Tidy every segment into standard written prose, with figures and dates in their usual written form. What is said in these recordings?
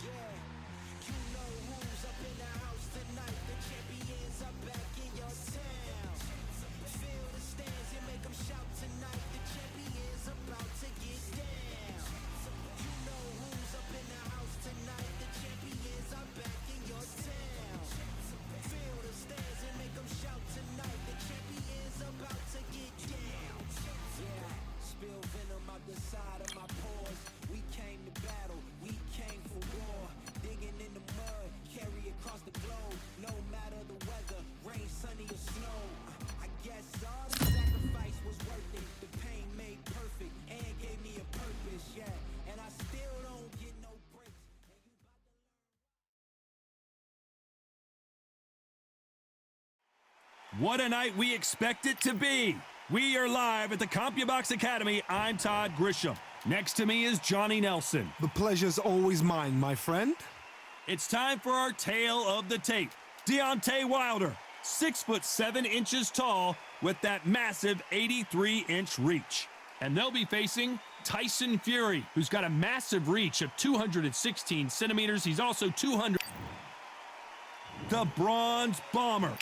You know who's up in the house tonight. The champions are back in your town. Feel the stands and make them shout tonight. The champions about to get down. You know who's up in the house tonight. The champions are back in your town. Feel the stands and make them shout tonight. The champions about to get down. Yeah, spill venom out the side of my pores. We came to battle, we came for war. Digging in the mud, carry across the globe. No matter the weather, rain, sunny or snow. I guess all the sacrifice was worth it. The pain made perfect and gave me a purpose, yeah. And I still don't get no breaks. What a night we expect it to be. We are live at the CompuBox Academy. I'm Todd Grisham. Next to me is Johnny Nelson. The pleasure's always mine, my friend. It's time for our tale of the tape. Deontay Wilder, 6'7" tall with that massive 83-inch reach. And they'll be facing Tyson Fury, who's got a massive reach of 216 centimeters. He's also 200. The Bronze Bomber.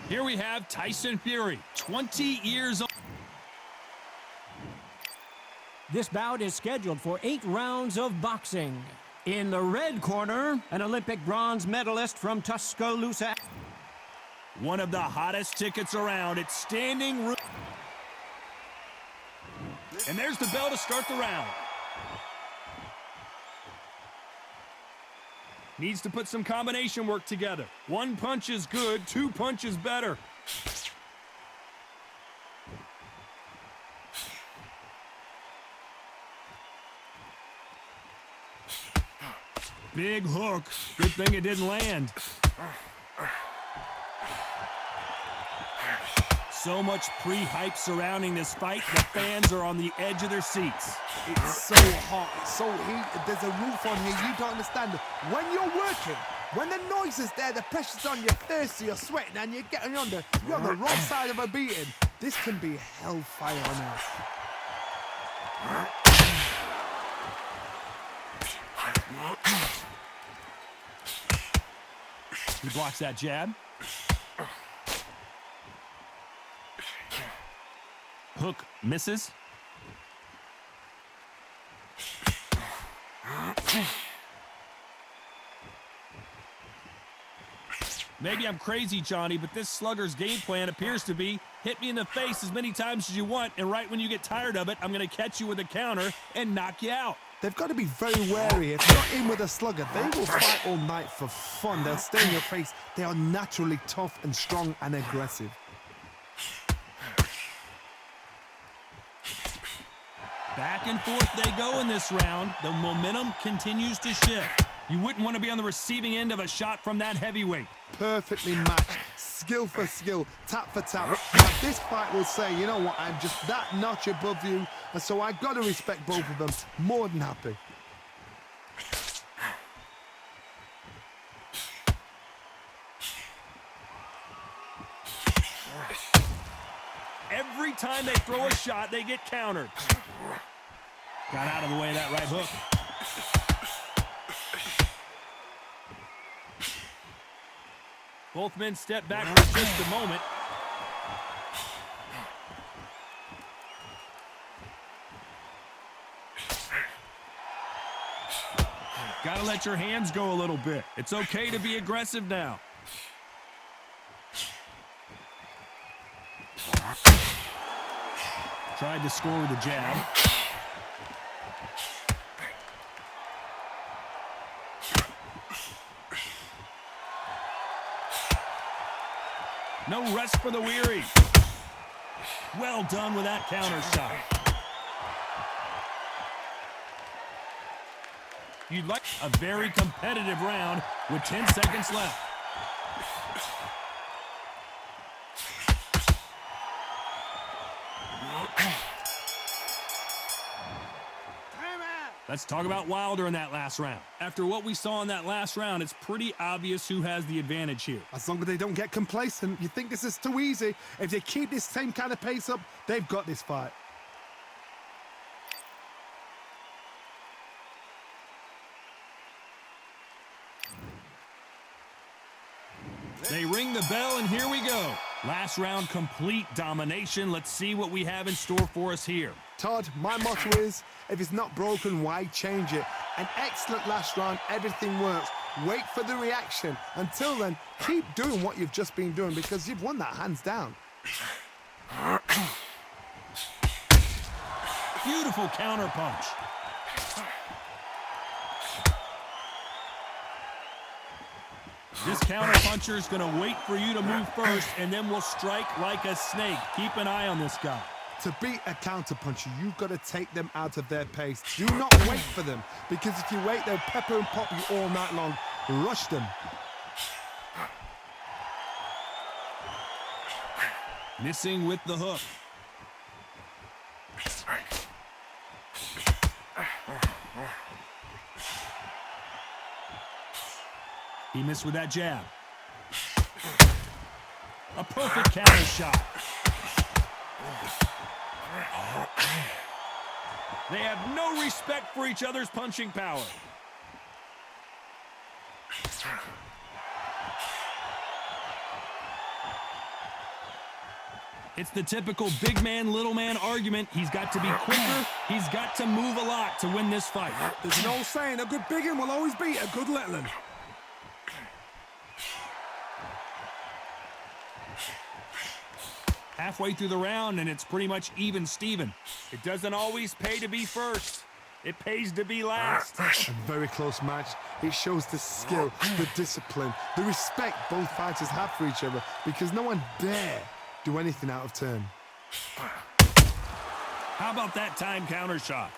Here we have Tyson Fury, 20 years old. This bout is scheduled for 8 rounds of boxing. In the red corner, an Olympic bronze medalist from Tuscaloosa. One of the hottest tickets around. It's standing room. And there's the bell to start the round. Needs to put some combination work together. 1 punch is good, 2 punches better. Big hook. Good thing it didn't land. So much pre-hype surrounding this fight. The fans are on the edge of their seats. It's so hot, it's so heated. There's a roof on here, you don't understand. When you're working, when the noise is there, the pressure's on, you're thirsty, you're sweating, and you're getting under. You're on the wrong side of a beating. This can be hellfire on earth. He blocks that jab. Hook misses. Maybe I'm crazy, Johnny, but this slugger's game plan appears to be hit me in the face as many times as you want, and right when you get tired of it, I'm going to catch you with a counter and knock you out. They've got to be very wary. If you're not in with a slugger, they will fight all night for fun. They'll stay in your face. They are naturally tough and strong and aggressive. Back and forth they go in this round. The momentum continues to shift. You wouldn't want to be on the receiving end of a shot from that heavyweight. Perfectly matched, skill for skill, tap for tap. Now this fight will say, you know what, I'm just that notch above you, and so I've got to respect both of them. More than happy. Every time they throw a shot, they get countered. Got out of the way of that right hook. Both men step back for just a moment. Gotta let your hands go a little bit. It's okay to be aggressive now. Tried to score with a jab. No rest for the weary. Well done with that counter shot. You'd like a very competitive round with 10 seconds left. Let's talk about Wilder in that last round. After what we saw in that last round, it's pretty obvious who has the advantage here. As long as they don't get complacent, you think this is too easy. If they keep this same kind of pace up, they've got this fight. They ring the bell, and here we go. Last round, complete domination. Let's see what we have in store for us here. Todd, my motto is, if it's not broken, why change it? An excellent last round, everything works. Wait for the reaction. Until then, keep doing what you've just been doing because you've won that hands down. Beautiful counter punch. This counter puncher is going to wait for you to move first, and then will strike like a snake. Keep an eye on this guy. To beat a counterpuncher, you've got to take them out of their pace. Do not wait for them, because if you wait, they'll pepper and pop you all night long. Rush them. Missing with the hook. He missed with that jab. A perfect counter shot. They have no respect for each other's punching power. It's the typical big man, little man argument. He's got to be quicker. He's got to move a lot to win this fight. There's an old saying, a good big one will always beat a good little one. Halfway through the round, and it's pretty much even Steven. It doesn't always pay to be first. It pays to be last. A very close match. It shows the skill, the discipline, the respect both fighters have for each other, because no one dare do anything out of turn. How about that time counter shot?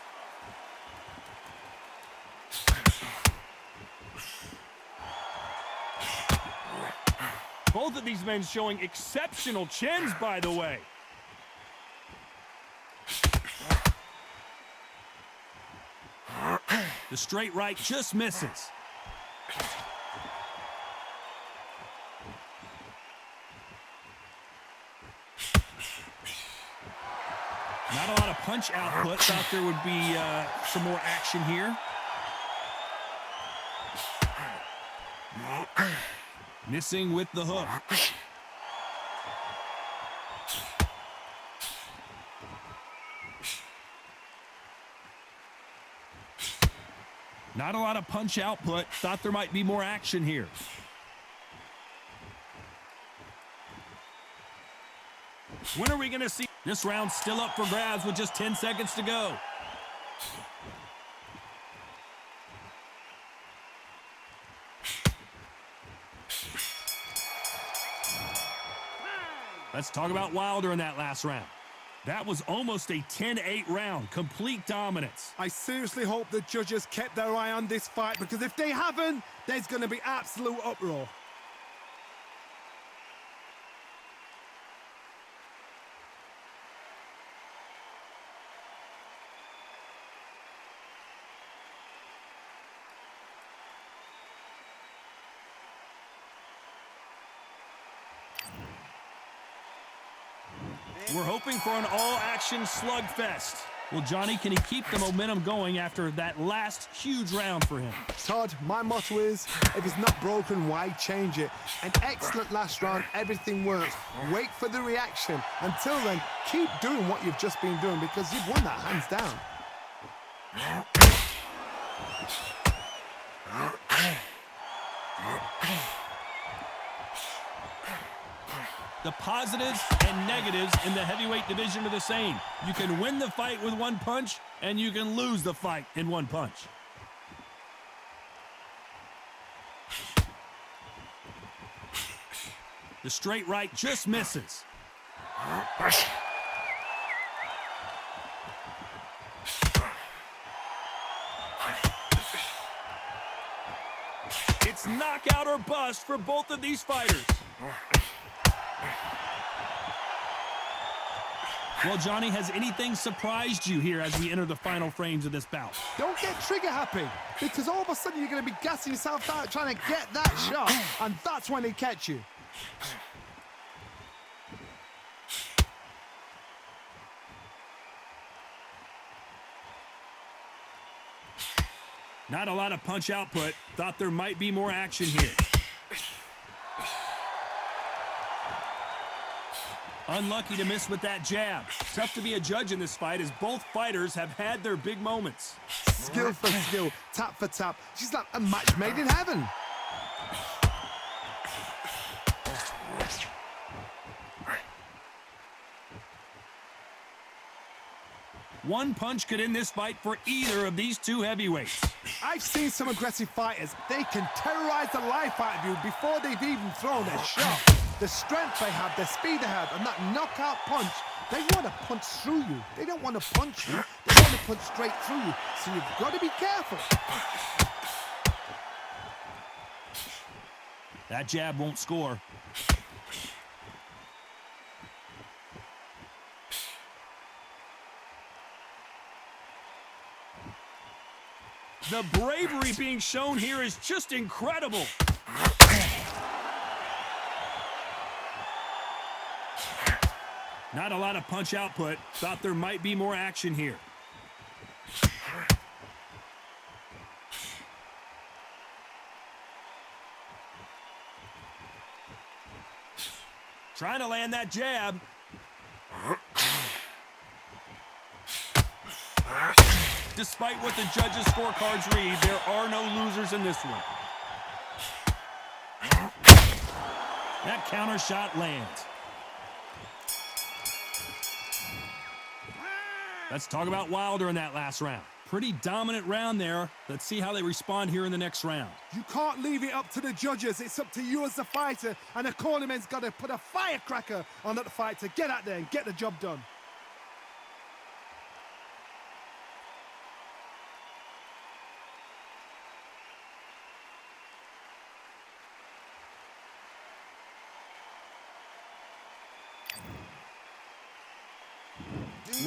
Both of these men showing exceptional chins, by the way. The straight right just misses. Not a lot of punch output. Thought there would be some more action here. Missing with the hook. Not a lot of punch output. Thought there might be more action here. When are we going to see? This round's still up for grabs with just 10 seconds to go. Let's talk about Wilder in that last round. That was almost a 10-8 round, complete dominance. I seriously hope the judges kept their eye on this fight, because if they haven't, there's going to be absolute uproar. We're hoping for an all-action slugfest. Well, Johnny, can he keep the momentum going after that last huge round for him? Todd, my motto is, if it's not broken, why change it? An excellent last round, everything works. Wait for the reaction. Until then, keep doing what you've just been doing, because you've won that hands down. The positives and negatives in the heavyweight division are the same. You can win the fight with one punch, and you can lose the fight in one punch. The straight right just misses. It's knockout or bust for both of these fighters. Well, Johnny, has anything surprised you here as we enter the final frames of this bout? Don't get trigger happy, because all of a sudden you're going to be gassing yourself out trying to get that shot, and that's when they catch you. Not a lot of punch output. Thought there might be more action here. Unlucky to miss with that jab. Tough to be a judge in this fight as both fighters have had their big moments. Skill for skill, tap for tap. She's like a match made in heaven. One punch could end this fight for either of these two heavyweights. I've seen some aggressive fighters. They can terrorize the life out of you before they've even thrown a shot. The strength they have, the speed they have, and that knockout punch, they want to punch through you. They don't want to punch you. They want to punch straight through you. So you've got to be careful. That jab won't score. The bravery being shown here is just incredible. Not a lot of punch output. Thought there might be more action here. Trying to land that jab. Despite what the judges' scorecards read, there are no losers in this one. That counter shot lands. Let's talk about Wilder in that last round. Pretty dominant round there. Let's see how they respond here in the next round. You can't leave it up to the judges. It's up to you as the fighter, and the cornerman's got to put a firecracker on that fighter. Get out there and get the job done.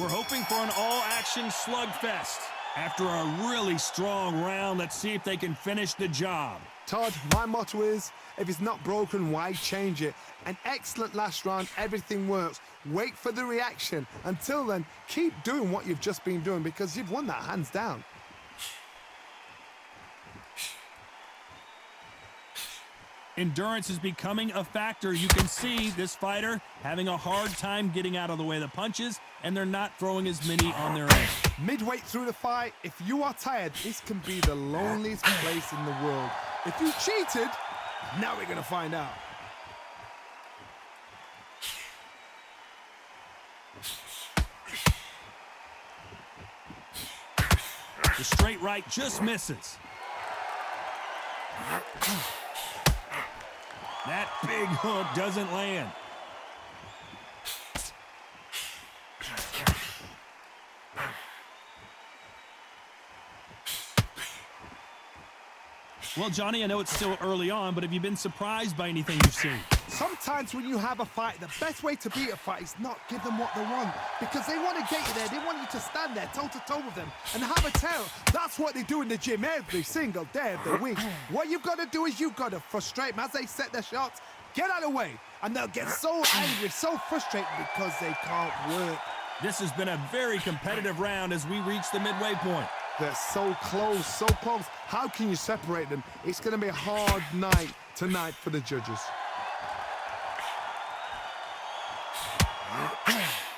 We're hoping for an all-action slugfest. After a really strong round, let's see if they can finish the job. Todd, my motto is, if it's not broken, why change it? An excellent last round, everything works. Wait for the reaction. Until then, keep doing what you've just been doing because you've won that hands down. Endurance is becoming a factor. You can see this fighter having a hard time getting out of the way of the punches, and they're not throwing as many on their own. Midway through the fight, if you are tired, this can be the loneliest place in the world. If you cheated, now we're going to find out. The straight right just misses. That big hook doesn't land. Well, Johnny, I know it's still early on, but have you been surprised by anything you've seen? Sometimes when you have a fight, the best way to beat a fight is not give them what they want. Because they want to get you there. They want you to stand there toe-to-toe with them and have a tell. That's what they do in the gym every single day of the week. What you've got to do is you've got to frustrate them as they set their shots. Get out of the way. And they'll get so angry, so frustrated because they can't work. This has been a very competitive round as we reach the midway point. They're so close, so close. How can you separate them? It's going to be a hard night tonight for the judges.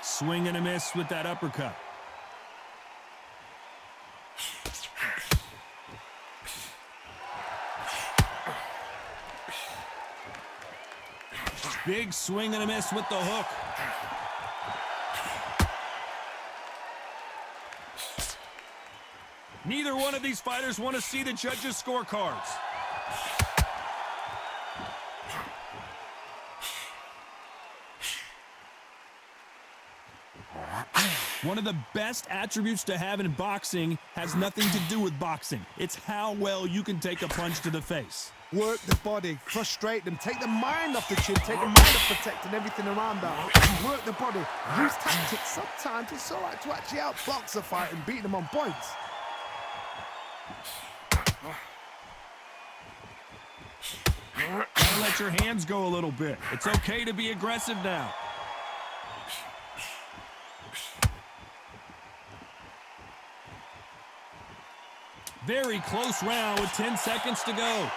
Swing and a miss with that uppercut. Big swing and a miss with the hook. Neither one of these fighters want to see the judges' scorecards. One of the best attributes to have in boxing has nothing to do with boxing. It's how well you can take a punch to the face. Work the body, frustrate them, take the mind off the chin, take the mind off protecting everything around that. Work the body, use tactics. Sometimes it's all right to actually outbox a fight and beat them on points. Gotta let your hands go a little bit. It's okay to be aggressive now. Very close round with 10 seconds to go.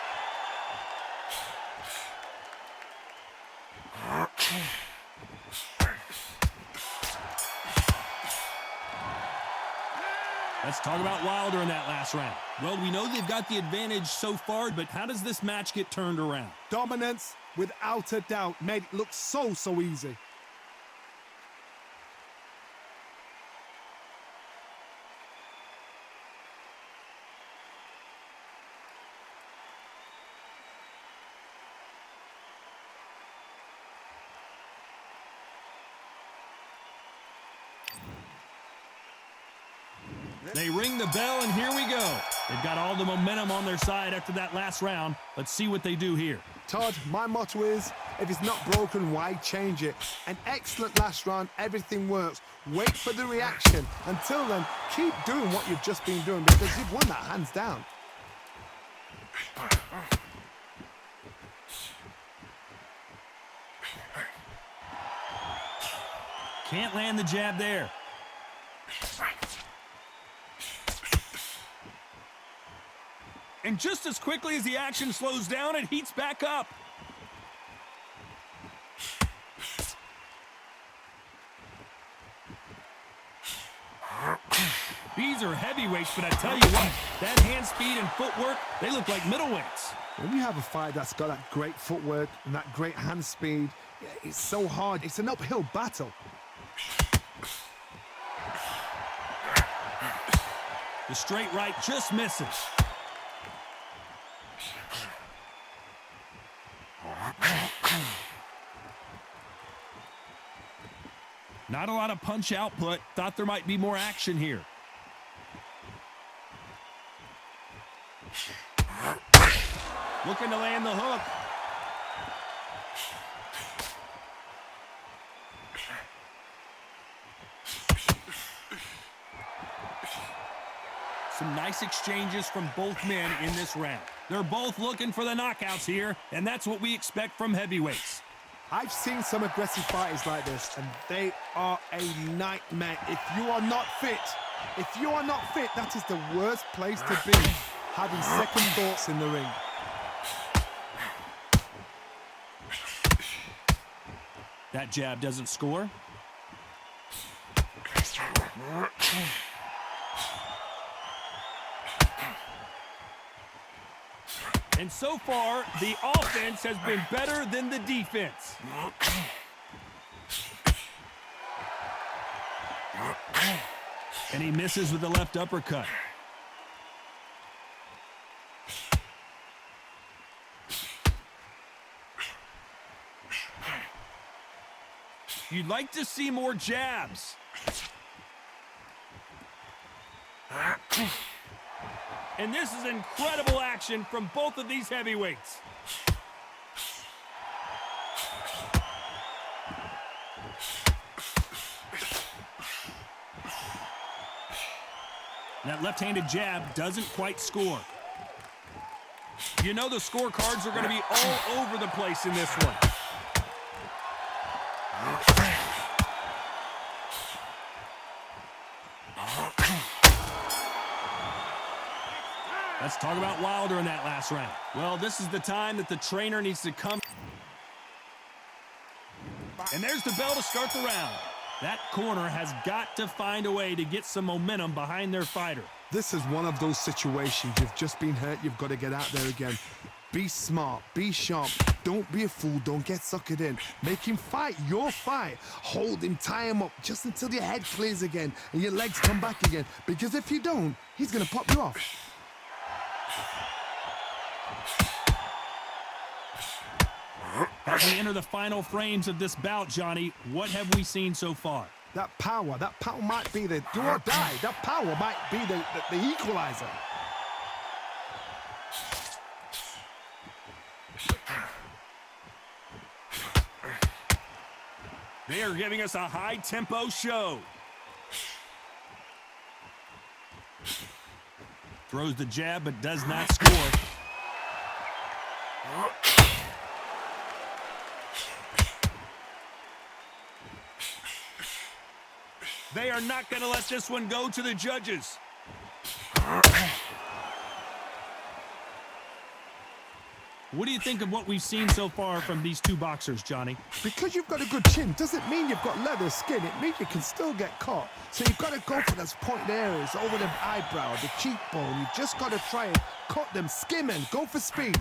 Let's talk about Wilder in that last round. Well, we know they've got the advantage so far, but how does this match get turned around? Dominance, without a doubt, made it look so easy. They ring the bell, and here we go. They've got all the momentum on their side after that last round. Let's see what they do here. Todd, my motto is, if it's not broken, why change it? An excellent last round, everything works. Wait for the reaction. Until then, keep doing what you've just been doing because you've won that hands down. Can't land the jab there. And just as quickly as the action slows down, it heats back up. These are heavyweights, but I tell you what, that hand speed and footwork, they look like middleweights. When you have a fight that's got that great footwork and that great hand speed, it's so hard. It's an uphill battle. The straight right just misses. Not a lot of punch output. Thought there might be more action here. Looking to land the hook. Some nice exchanges from both men in this round. They're both looking for the knockouts here, and that's what we expect from heavyweights. I've seen some aggressive fighters like this, and they are a nightmare. If you are not fit, that is the worst place to be, having second thoughts in the ring. That jab doesn't score. And so far, the offense has been better than the defense. And he misses with the left uppercut. You'd like to see more jabs. And this is incredible action from both of these heavyweights. That left-handed jab doesn't quite score. You know the scorecards are going to be all over the place in this one. Let's talk about Wilder in that last round. Well, this is the time that the trainer needs to come. And there's the bell to start the round. That corner has got to find a way to get some momentum behind their fighter. This is one of those situations. You've just been hurt. You've got to get out there again. Be smart. Be sharp. Don't be a fool. Don't get suckered in. Make him fight your fight. Hold him. Tie him up just until your head clears again and your legs come back again. Because if you don't, he's going to pop you off. As we enter the final frames of this bout, Johnny, what have we seen so far? That power might be the do or die. That power might be the equalizer. They are giving us a high-tempo show. Throws the jab, but does not score. They are not going to let this one go to the judges. What do you think of what we've seen so far from these two boxers, Johnny? Because you've got a good chin doesn't mean you've got leather skin. It means you can still get caught. So you've got to go for those pointed areas over the eyebrow, the cheekbone. You've just got to try and cut them, skim and go for speed.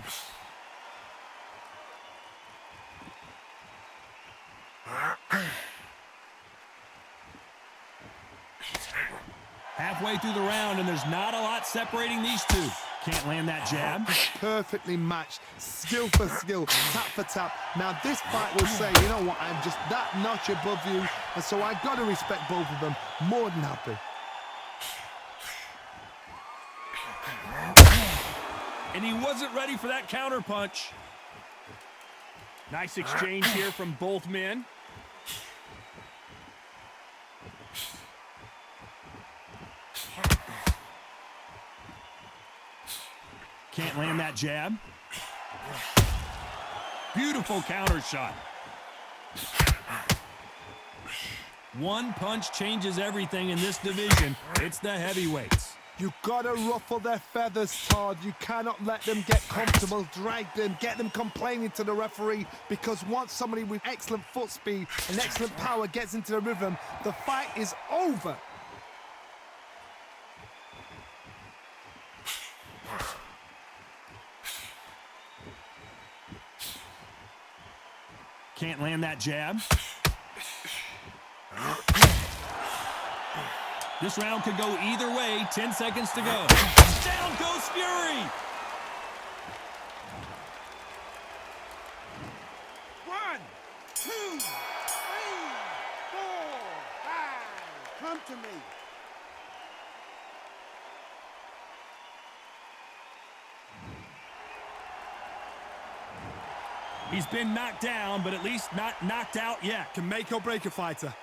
Halfway through the round, and there's not a lot separating these two. Can't land that jab. Perfectly matched, skill for skill, tap for tap. Now this fight will say, you know what, I'm just that notch above you, and so I got to respect both of them. More than happy. And he wasn't ready for that counter punch. Nice exchange here from both men. Can't land that jab. Beautiful counter shot. One punch changes everything in this division. It's the heavyweights. You gotta ruffle their feathers, Todd. You cannot let them get comfortable, drag them, get them complaining to the referee, because once somebody with excellent foot speed and excellent power gets into the rhythm, the fight is over. Can't land that jab. This round could go either way. 10 seconds to go. Down goes Fury. 1, 2, 3, 4, 5. Come to me. He's been knocked down, but at least not knocked out yet. Can make or break a fighter.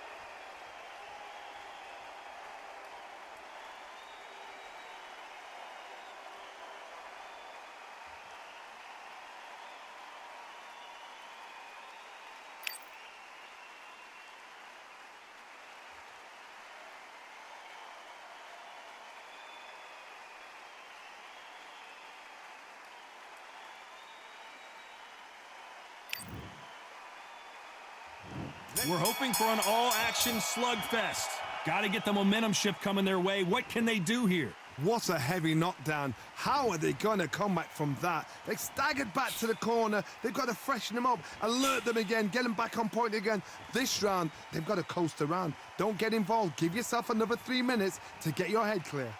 We're hoping for an all-action slugfest. Got to get the momentum shift coming their way. What can they do here? What a heavy knockdown. How are they going to come back from that? They staggered back to the corner. They've got to freshen them up, alert them again, get them back on point again. This round, they've got to coast around. Don't get involved. Give yourself another 3 minutes to get your head clear.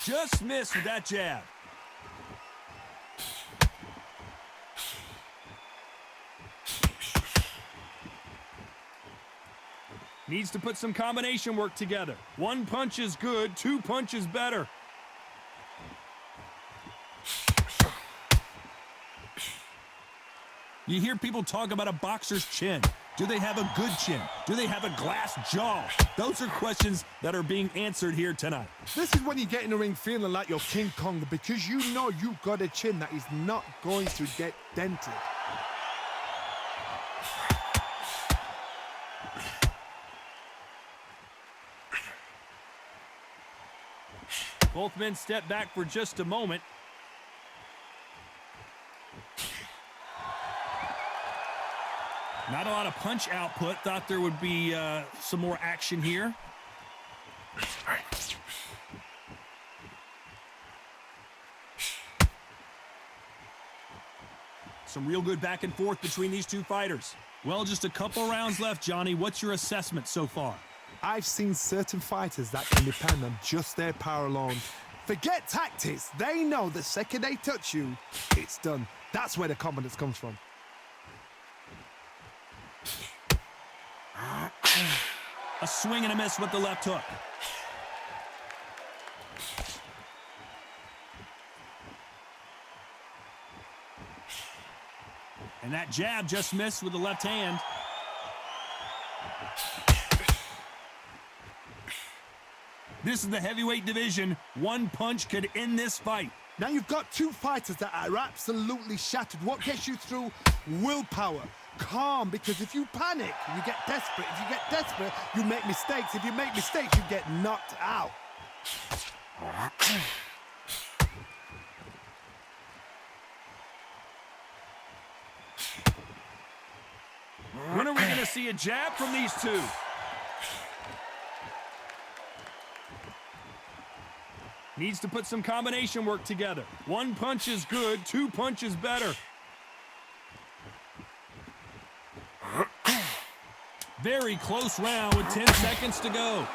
Just missed with that jab. Needs to put some combination work together. One punch is good, two punches better. You hear people talk about a boxer's chin. Do they have a good chin? Do they have a glass jaw? Those are questions that are being answered here tonight. This is when you get in the ring feeling like you're King Kong, because you know you've got a chin that is not going to get dented. Both men step back for just a moment. Not a lot of punch output. Thought there would be some more action here. Some real good back and forth between these two fighters. Well, just a couple rounds left, Johnny. What's your assessment so far? I've seen certain fighters that can depend on just their power alone. Forget tactics. They know the second they touch you, it's done. That's where the confidence comes from. A swing and a miss with the left hook. And that jab just missed with the left hand. This is the heavyweight division. One punch could end this fight. Now you've got two fighters that are absolutely shattered. What gets you through? Willpower. Calm, because if you panic, you get desperate. If you get desperate, you make mistakes. If you make mistakes, you get knocked out. see a jab from these two. Needs to put some combination work together. One punch is good, two punches better. Very close round with 10 seconds to go.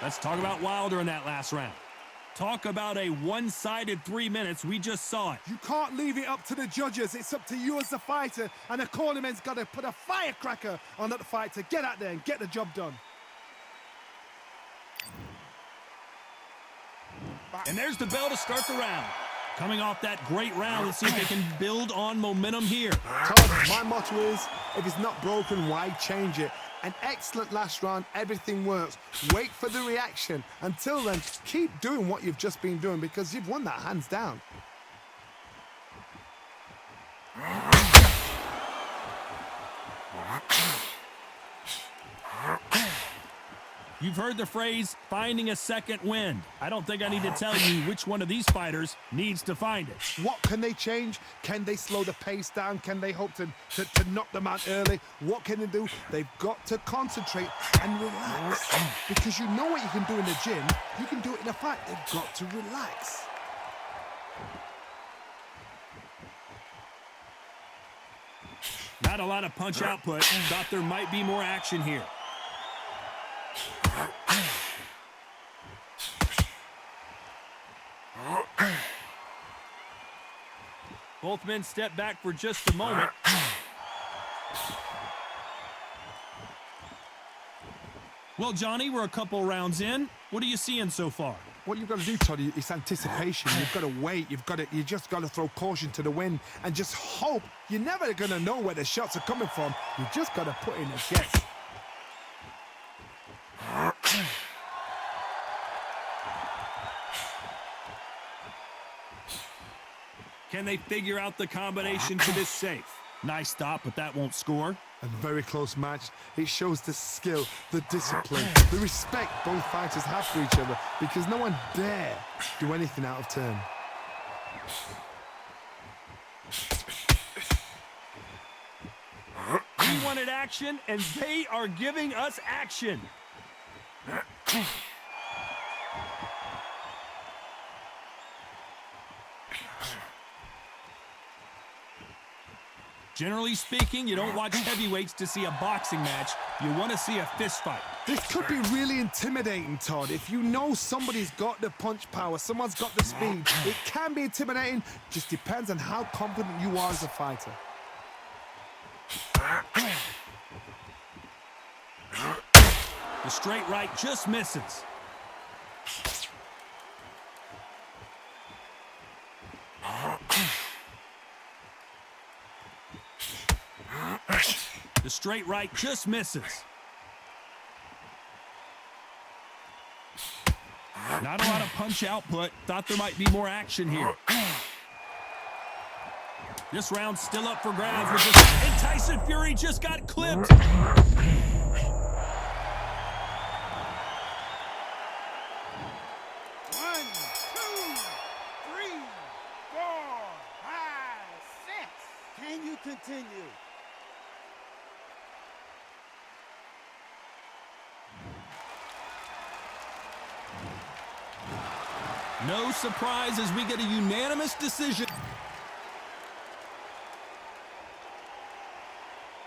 Let's talk about Wilder in that last round. Talk about a one-sided 3 minutes. We just saw it. You can't leave it up to the judges. It's up to you as the fighter, and the cornerman's got to put a firecracker on that fight to get out there and get the job done. And there's the bell to start the round. Coming off that great round, let's see if they can build on momentum here. Todd, my motto is, if it's not broken, why change it? An excellent last round, everything works. Wait for the reaction. Until then, keep doing what you've just been doing because you've won that hands down. You've heard the phrase, finding a second wind. I don't think I need to tell you which one of these fighters needs to find it. What can they change? Can they slow the pace down? Can they hope to knock them out early? What can they do? They've got to concentrate and relax. Because you know what you can do in the gym, you can do it in a fight. They've got to relax. Not a lot of punch output. Thought there might be more action here. Both men step back for just a moment. Well, Johnny, we're a couple rounds in. What are you seeing so far? What you've got to do, Toddy, is anticipation. You've got to wait. You just got to throw caution to the wind and just hope. You're never going to know where the shots are coming from. You just got to put in a guess. Can they figure out the combination to this safe? Nice stop, but that won't score. A very close match. It shows the skill, the discipline, the respect both fighters have for each other because no one dare do anything out of turn. We wanted action, and they are giving us action. Generally speaking, you don't watch heavyweights to see a boxing match. You want to see a fist fight. This could be really intimidating, Todd. If you know somebody's got the punch power, someone's got the speed, it can be intimidating. Just depends on how confident you are as a fighter. The straight right just misses. The straight right just misses. Not a lot of punch output. Thought there might be more action here. This round's still up for grabs. And Tyson Fury just got clipped. 1, 2, 3, 4, 5, 6. Can you continue? No surprise as we get a unanimous decision.